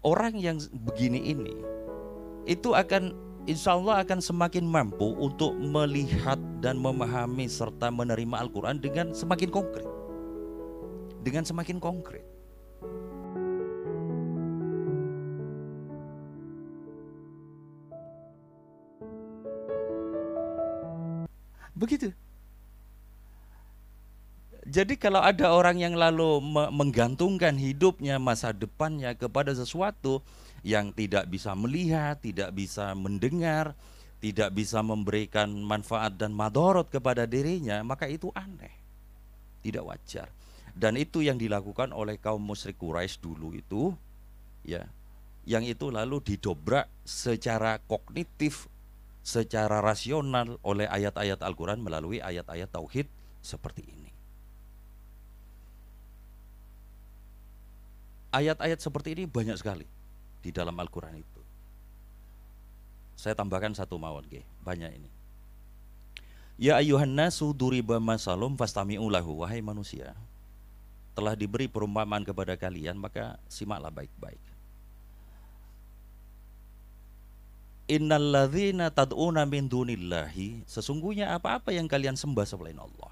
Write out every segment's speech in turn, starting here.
Orang yang begini ini itu akan, insya Allah akan semakin mampu untuk melihat dan memahami serta menerima Al-Quran dengan semakin konkret. Dengan semakin konkret. Begitu. Jadi kalau ada orang yang lalu menggantungkan hidupnya, masa depannya kepada sesuatu yang tidak bisa melihat, tidak bisa mendengar, tidak bisa memberikan manfaat dan madorot kepada dirinya, maka itu aneh, tidak wajar. Dan itu yang dilakukan oleh kaum musyrik Quraisy dulu itu, ya, yang itu lalu didobrak secara kognitif, secara rasional oleh ayat-ayat Al-Quran melalui ayat-ayat tauhid seperti ini. Ayat-ayat seperti ini banyak sekali di dalam Al-Quran itu. Saya tambahkan satu mawon, banyak ini. Ya ayuhan nasu duriba masalum fastami'u lahu, wahai manusia, telah diberi perumpamaan kepada kalian, maka simaklah baik-baik. Innalladzina tad'una min dunillahi, sesungguhnya apa-apa yang kalian sembah selain Allah,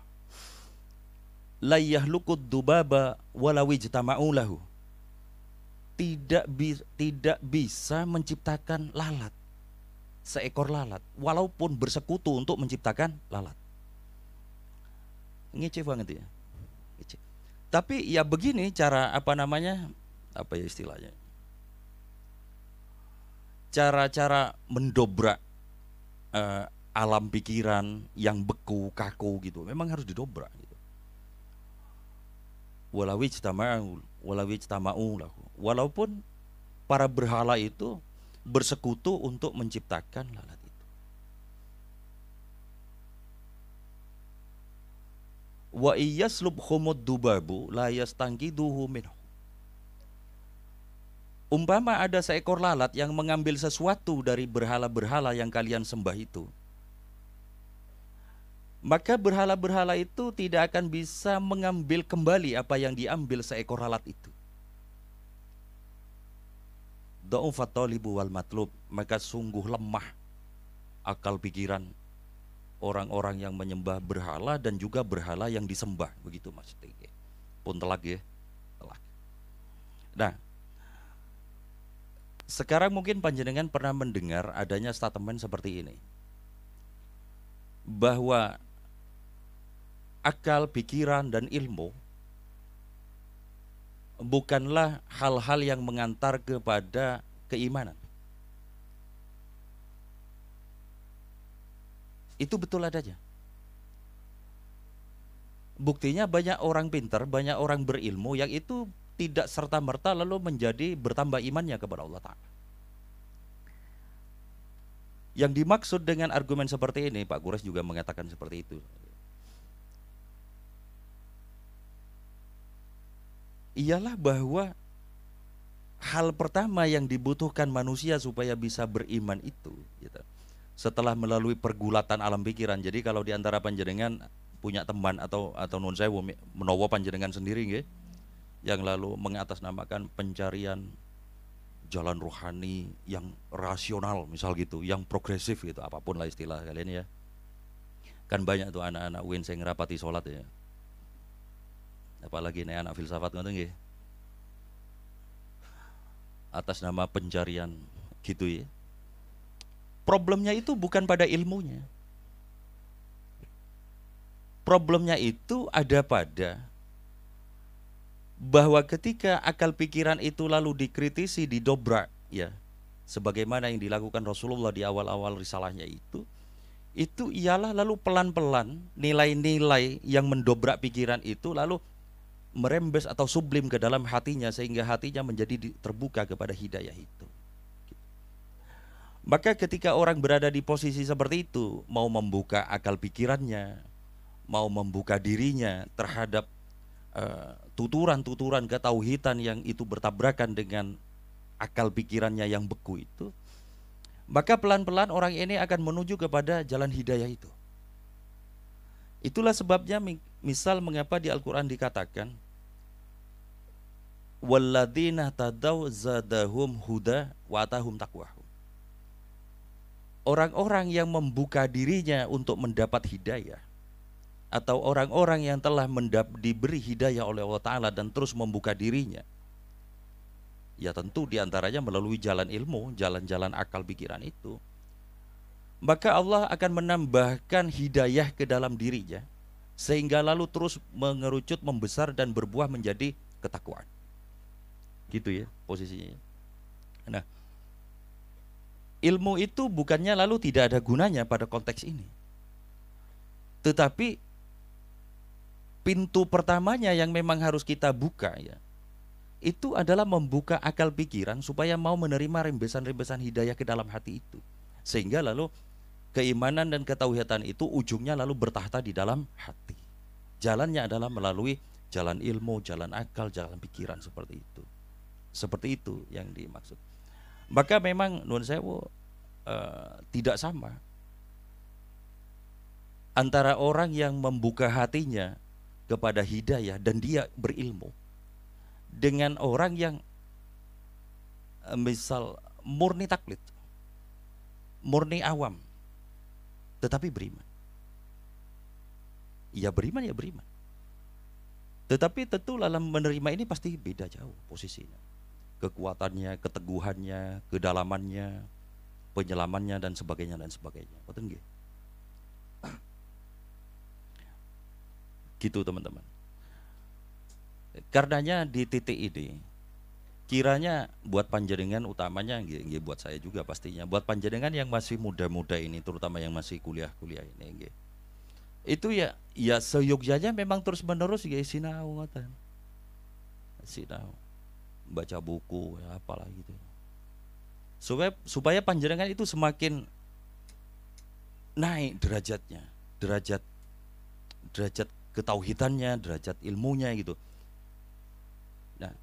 la yahluqud dubaba walaw ijtama'u lahu, tidak bisa menciptakan lalat, seekor lalat, walaupun bersekutu untuk menciptakan lalat. Ngece banget ya. Ngece. Tapi ya begini cara apa ya istilahnya, cara-cara mendobrak alam pikiran yang beku, kaku gitu, memang harus didobrak gitu. Walaupun para berhala itu bersekutu untuk menciptakan lalat itu. Wa iyaslubhumud dubabu la yastangkiduhu minhu, umpama ada seekor lalat yang mengambil sesuatu dari berhala-berhala yang kalian sembah itu, maka berhala-berhala itu tidak akan bisa mengambil kembali apa yang diambil seekor lalat itu. Dha'ufat thalibu wal matlub, maka sungguh lemah akal pikiran orang-orang yang menyembah berhala dan juga berhala yang disembah, begitu maksudnya. Pun telak ya, telak. Nah, sekarang mungkin panjenengan pernah mendengar adanya statement seperti ini, bahwa akal, pikiran, dan ilmu bukanlah hal-hal yang mengantar kepada keimanan. Itu betul adanya. Buktinya banyak orang pintar, banyak orang berilmu yang itu tidak serta-merta lalu menjadi bertambah imannya kepada Allah Ta'ala. Yang dimaksud dengan argumen seperti ini, Pak Quraisy juga mengatakan seperti itu, ialah bahwa hal pertama yang dibutuhkan manusia supaya bisa beriman itu, gitu, setelah melalui pergulatan alam pikiran. Jadi kalau diantara panjenengan punya teman atau nun sewu menawa panjenengan sendiri nggih, yang lalu mengatasnamakan pencarian jalan rohani yang rasional misal gitu, yang progresif gitu, apapun lah istilah kalian ya. Kan banyak tuh anak-anak UIN yang ngerapati sholat ya. Apalagi nih anak filsafat ngoten nggih. Atas nama pencarian gitu ya. Problemnya itu bukan pada ilmunya. Problemnya itu ada pada bahwa ketika akal pikiran itu lalu dikritisi, didobrak ya, sebagaimana yang dilakukan Rasulullah di awal-awal risalahnya itu ialah lalu pelan-pelan nilai-nilai yang mendobrak pikiran itu lalu merembes atau sublim ke dalam hatinya, sehingga hatinya menjadi terbuka kepada hidayah itu. Maka ketika orang berada di posisi seperti itu, mau membuka akal pikirannya, mau membuka dirinya terhadap tuturan-tuturan ketauhidan yang itu bertabrakan dengan akal pikirannya yang beku itu, maka pelan-pelan orang ini akan menuju kepada jalan hidayah itu. Itulah sebabnya misal mengapa di Al-Quran dikatakan walladzina tadaw zadahum huda wa atahum taqwahum. Orang-orang yang membuka dirinya untuk mendapat hidayah, atau orang-orang yang telah diberi hidayah oleh Allah Ta'ala dan terus membuka dirinya, ya tentu diantaranya melalui jalan ilmu, jalan-jalan akal pikiran itu, maka Allah akan menambahkan hidayah ke dalam dirinya, sehingga lalu terus mengerucut, membesar dan berbuah menjadi ketakwaan. Gitu ya posisinya. Nah, ilmu itu bukannya lalu tidak ada gunanya pada konteks ini, tetapi pintu pertamanya yang memang harus kita buka ya, itu adalah membuka akal pikiran supaya mau menerima rembesan-rembesan hidayah ke dalam hati itu, sehingga lalu keimanan dan ketauhidan itu ujungnya lalu bertahta di dalam hati. Jalannya adalah melalui jalan ilmu, jalan akal, jalan pikiran, seperti itu. Seperti itu yang dimaksud. Maka memang nuwun sewu tidak sama antara orang yang membuka hatinya kepada hidayah dan dia berilmu dengan orang yang misal murni taklid, murni awam, tetapi beriman. Ya beriman, ya beriman. Tetapi tentu dalam menerima ini pasti beda jauh posisinya. Kekuatannya, keteguhannya, kedalamannya, penyelamannya dan sebagainya dan sebagainya. Betul nggih? Gitu teman-teman. Karenanya di titik ini kiranya buat panjenengan utamanya nggih buat saya juga pastinya, buat panjenengan yang masih muda-muda ini, terutama yang masih kuliah-kuliah ini nggih. Itu ya seyogyanya memang terus-menerus ya sinau ngoten. Sinau. Baca buku ya apalah gitu. Supaya panjenengan itu semakin naik derajatnya, derajat ketauhidannya, derajat ilmunya gitu. Nah,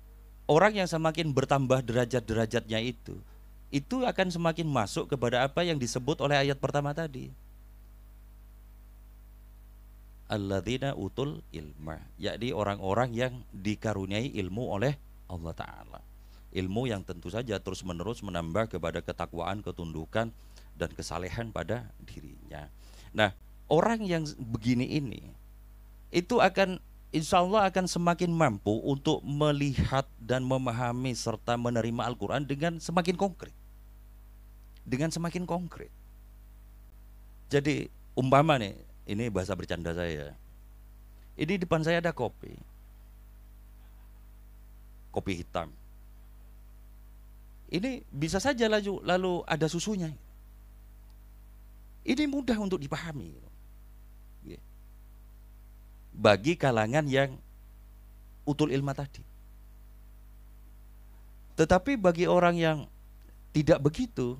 orang yang semakin bertambah derajat-derajatnya itu akan semakin masuk kepada apa yang disebut oleh ayat pertama tadi. Alladzina utul ilma, yakni orang-orang yang dikaruniai ilmu oleh Allah Ta'ala. Ilmu yang tentu saja terus-menerus menambah kepada ketakwaan, ketundukan, dan kesalehan pada dirinya. Nah, orang yang begini ini itu akan insya Allah akan semakin mampu untuk melihat dan memahami serta menerima Al-Quran dengan semakin konkret. Dengan semakin konkret. Jadi umpama nih, ini bahasa bercanda saya. Ini depan saya ada kopi hitam. Ini bisa saja lalu ada susunya. Ini mudah untuk dipahami bagi kalangan yang utul ilma tadi. Tetapi bagi orang yang tidak begitu,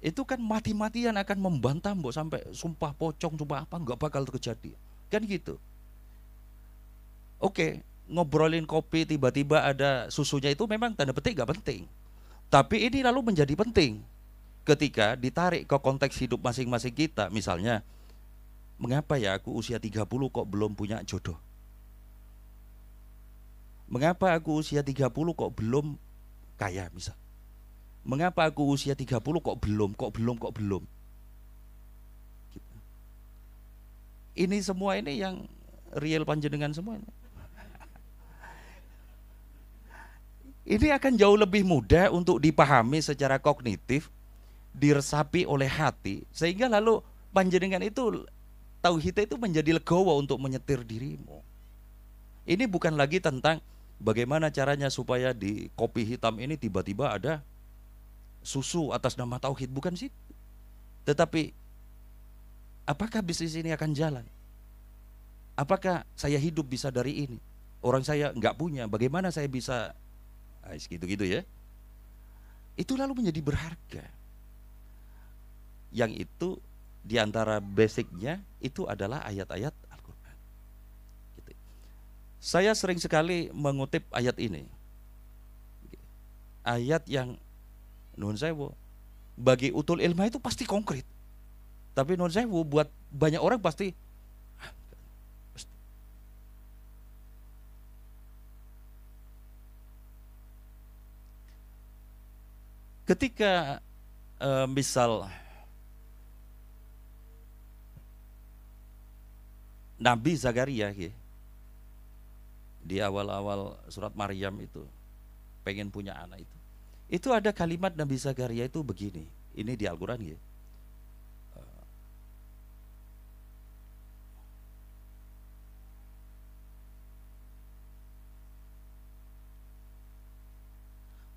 itu kan mati-matian akan membantah mbok sampai sumpah pocong, sumpah apa, nggak bakal terjadi. Kan gitu. Oke, ngobrolin kopi tiba-tiba ada susunya itu memang tanda petik gak penting. Tapi ini lalu menjadi penting ketika ditarik ke konteks hidup masing-masing kita. Misalnya, mengapa ya aku usia 30 kok belum punya jodoh? Mengapa aku usia 30 kok belum kaya misal? Mengapa aku usia 30 kok belum? Ini semua ini yang real panjenengan semua ini. Ini akan jauh lebih mudah untuk dipahami secara kognitif, diresapi oleh hati, sehingga lalu panjenengan itu tauhid itu menjadi legowo untuk menyetir dirimu. Ini bukan lagi tentang bagaimana caranya supaya di kopi hitam ini tiba-tiba ada susu atas nama tauhid, bukan sih. Tetapi apakah bisnis ini akan jalan? Apakah saya hidup bisa dari ini? Orang saya nggak punya, bagaimana saya bisa gitu-gitu ya. Itu lalu menjadi berharga. Yang itu diantara basicnya itu adalah ayat-ayat Al-Quran gitu. Saya sering sekali mengutip ayat ini, ayat yang nuhun sewu bagi utul ilma itu pasti konkret, tapi nuhun sewu buat banyak orang pasti Ketika misal Nabi Zakaria di awal-awal surat Maryam itu pengen punya anak itu ada kalimat Nabi Zakaria itu begini, ini di Al-Quran ya.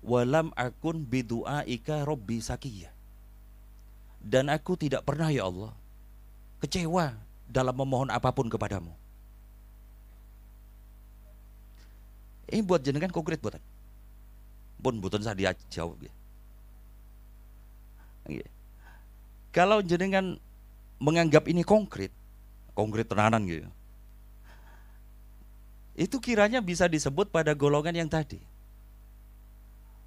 Walam akun bidu'aika robbi sakiyah, dan aku tidak pernah ya Allah kecewa dalam memohon apapun kepadamu. Ini buat jenengan konkret buatan. Pun buatan saya jawab ya. Kalau jenengan menganggap ini konkret tenanan gitu, itu kiranya bisa disebut pada golongan yang tadi.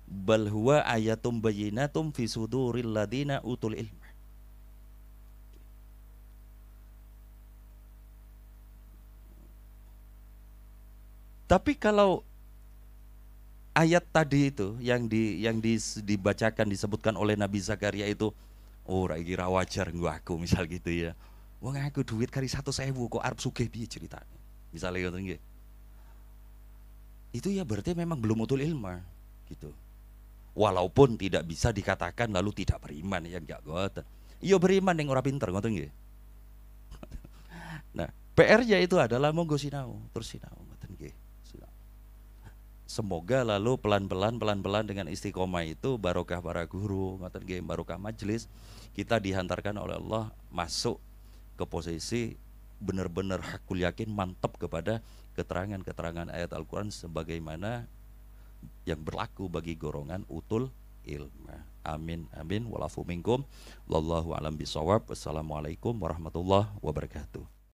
Bal huwa ayatum bayyinatum fi suduril ladina utul ilm. Tapi kalau ayat tadi itu yang dibacakan disebutkan oleh Nabi Zakaria itu, oh kira wajar gua aku misal gitu ya. Wong aku duit kari 1.000 kok arep sugih piye ceritanya. Misalnya ngoten nggih. Itu ya berarti memang belum utul ilmu gitu. Walaupun tidak bisa dikatakan lalu tidak beriman ya enggak ngoten. Iya beriman yang ora pinter ngoten nggih. Nah, PR-nya itu adalah monggo sinau, terus sinau ngoten nggih. Semoga lalu pelan-pelan dengan istiqomah itu barokah para guru, ngoten nggih, barokah majelis, kita dihantarkan oleh Allah masuk ke posisi benar-benar hakul yakin mantap kepada keterangan-keterangan ayat Al-Qur'an sebagaimana yang berlaku bagi golongan utul ilmu. Amin amin walafu minkum. Wallahu alam bisawab. Wassalamualaikum warahmatullahi wabarakatuh.